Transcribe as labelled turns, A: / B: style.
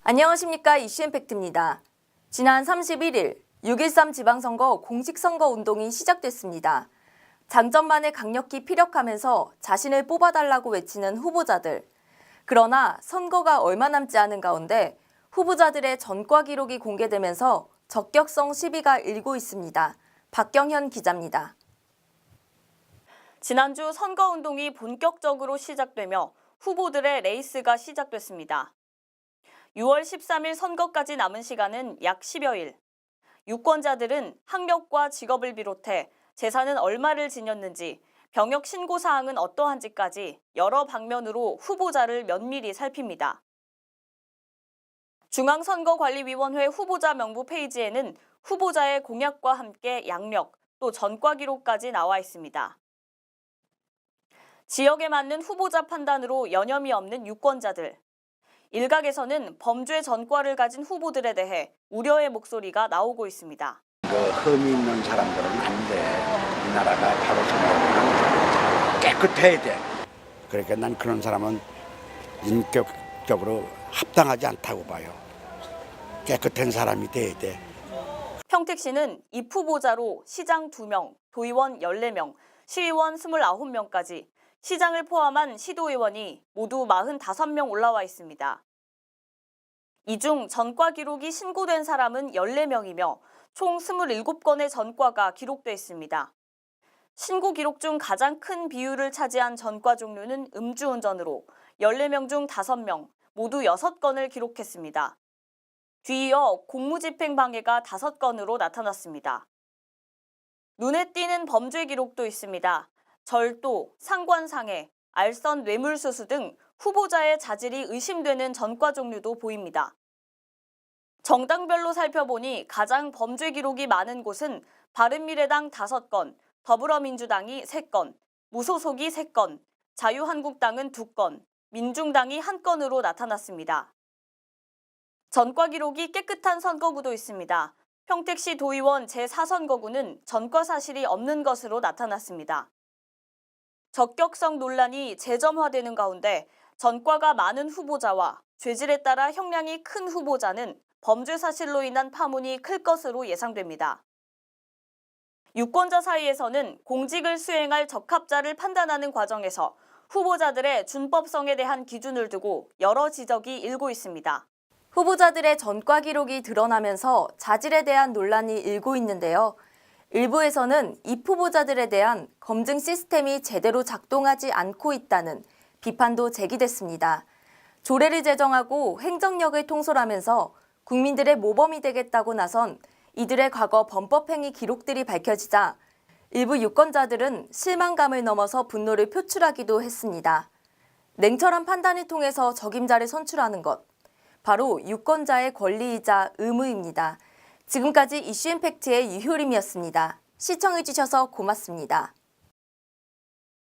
A: 안녕하십니까. 이슈임팩트입니다. 지난 31일 6.13 지방선거 공식선거 운동이 시작됐습니다. 장전만을 강력히 피력하면서 자신을 뽑아달라고 외치는 후보자들. 그러나 선거가 얼마 남지 않은 가운데 후보자들의 전과 기록이 공개되면서 적격성 시비가 일고 있습니다. 박경현 기자입니다.
B: 지난주 선거운동이 본격적으로 시작되며 후보들의 레이스가 시작됐습니다. 6월 13일 선거까지 남은 시간은 약 10여일. 유권자들은 학력과 직업을 비롯해 재산은 얼마를 지녔는지, 병역 신고 사항은 어떠한지까지 여러 방면으로 후보자를 면밀히 살핍니다. 중앙선거관리위원회 후보자 명부 페이지에는 후보자의 공약과 함께 양력, 또 전과 기록까지 나와 있습니다. 지역에 맞는 후보자 판단으로 여념이 없는 유권자들. 일각에서는 범죄 전과를 가진 후보들에 대해 우려의 목소리가 나오고 있습니다.
C: 흠이 있는 사람들은 안 돼. 이 나라가 바로 선거는 깨끗해야 돼. 그러니까 난 그런 사람은 인격적으로 합당하지 않다고 봐요. 깨끗한 사람이 돼야 돼.
B: 평택시는 입 후보자로 시장 2명, 도의원 14명, 시의원 29명까지 시장을 포함한 시도의원이 모두 45명 올라와 있습니다. 이 중 전과 기록이 신고된 사람은 14명이며 총 27건의 전과가 기록돼 있습니다. 신고 기록 중 가장 큰 비율을 차지한 전과 종류는 음주운전으로 14명 중 5명, 모두 6건을 기록했습니다. 뒤이어 공무집행 방해가 5건으로 나타났습니다. 눈에 띄는 범죄 기록도 있습니다. 절도, 상관상해, 알선 뇌물수수 등 후보자의 자질이 의심되는 전과 종류도 보입니다. 정당별로 살펴보니 가장 범죄 기록이 많은 곳은 바른미래당 5건, 더불어민주당이 3건, 무소속이 3건, 자유한국당은 2건, 민중당이 1건으로 나타났습니다. 전과 기록이 깨끗한 선거구도 있습니다. 평택시 도의원 제4선거구는 전과 사실이 없는 것으로 나타났습니다. 적격성 논란이 재점화되는 가운데 전과가 많은 후보자와 죄질에 따라 형량이 큰 후보자는 범죄 사실로 인한 파문이 클 것으로 예상됩니다. 유권자 사이에서는 공직을 수행할 적합자를 판단하는 과정에서 후보자들의 준법성에 대한 기준을 두고 여러 지적이 일고 있습니다.
A: 후보자들의 전과 기록이 드러나면서 자질에 대한 논란이 일고 있는데요. 일부에서는 입 후보자들에 대한 검증 시스템이 제대로 작동하지 않고 있다는 비판도 제기됐습니다. 조례를 제정하고 행정력을 통솔하면서 국민들의 모범이 되겠다고 나선 이들의 과거 범법행위 기록들이 밝혀지자 일부 유권자들은 실망감을 넘어서 분노를 표출하기도 했습니다. 냉철한 판단을 통해서 적임자를 선출하는 것, 바로 유권자의 권리이자 의무입니다. 지금까지 이슈임팩트의 유효림이었습니다. 시청해주셔서 고맙습니다.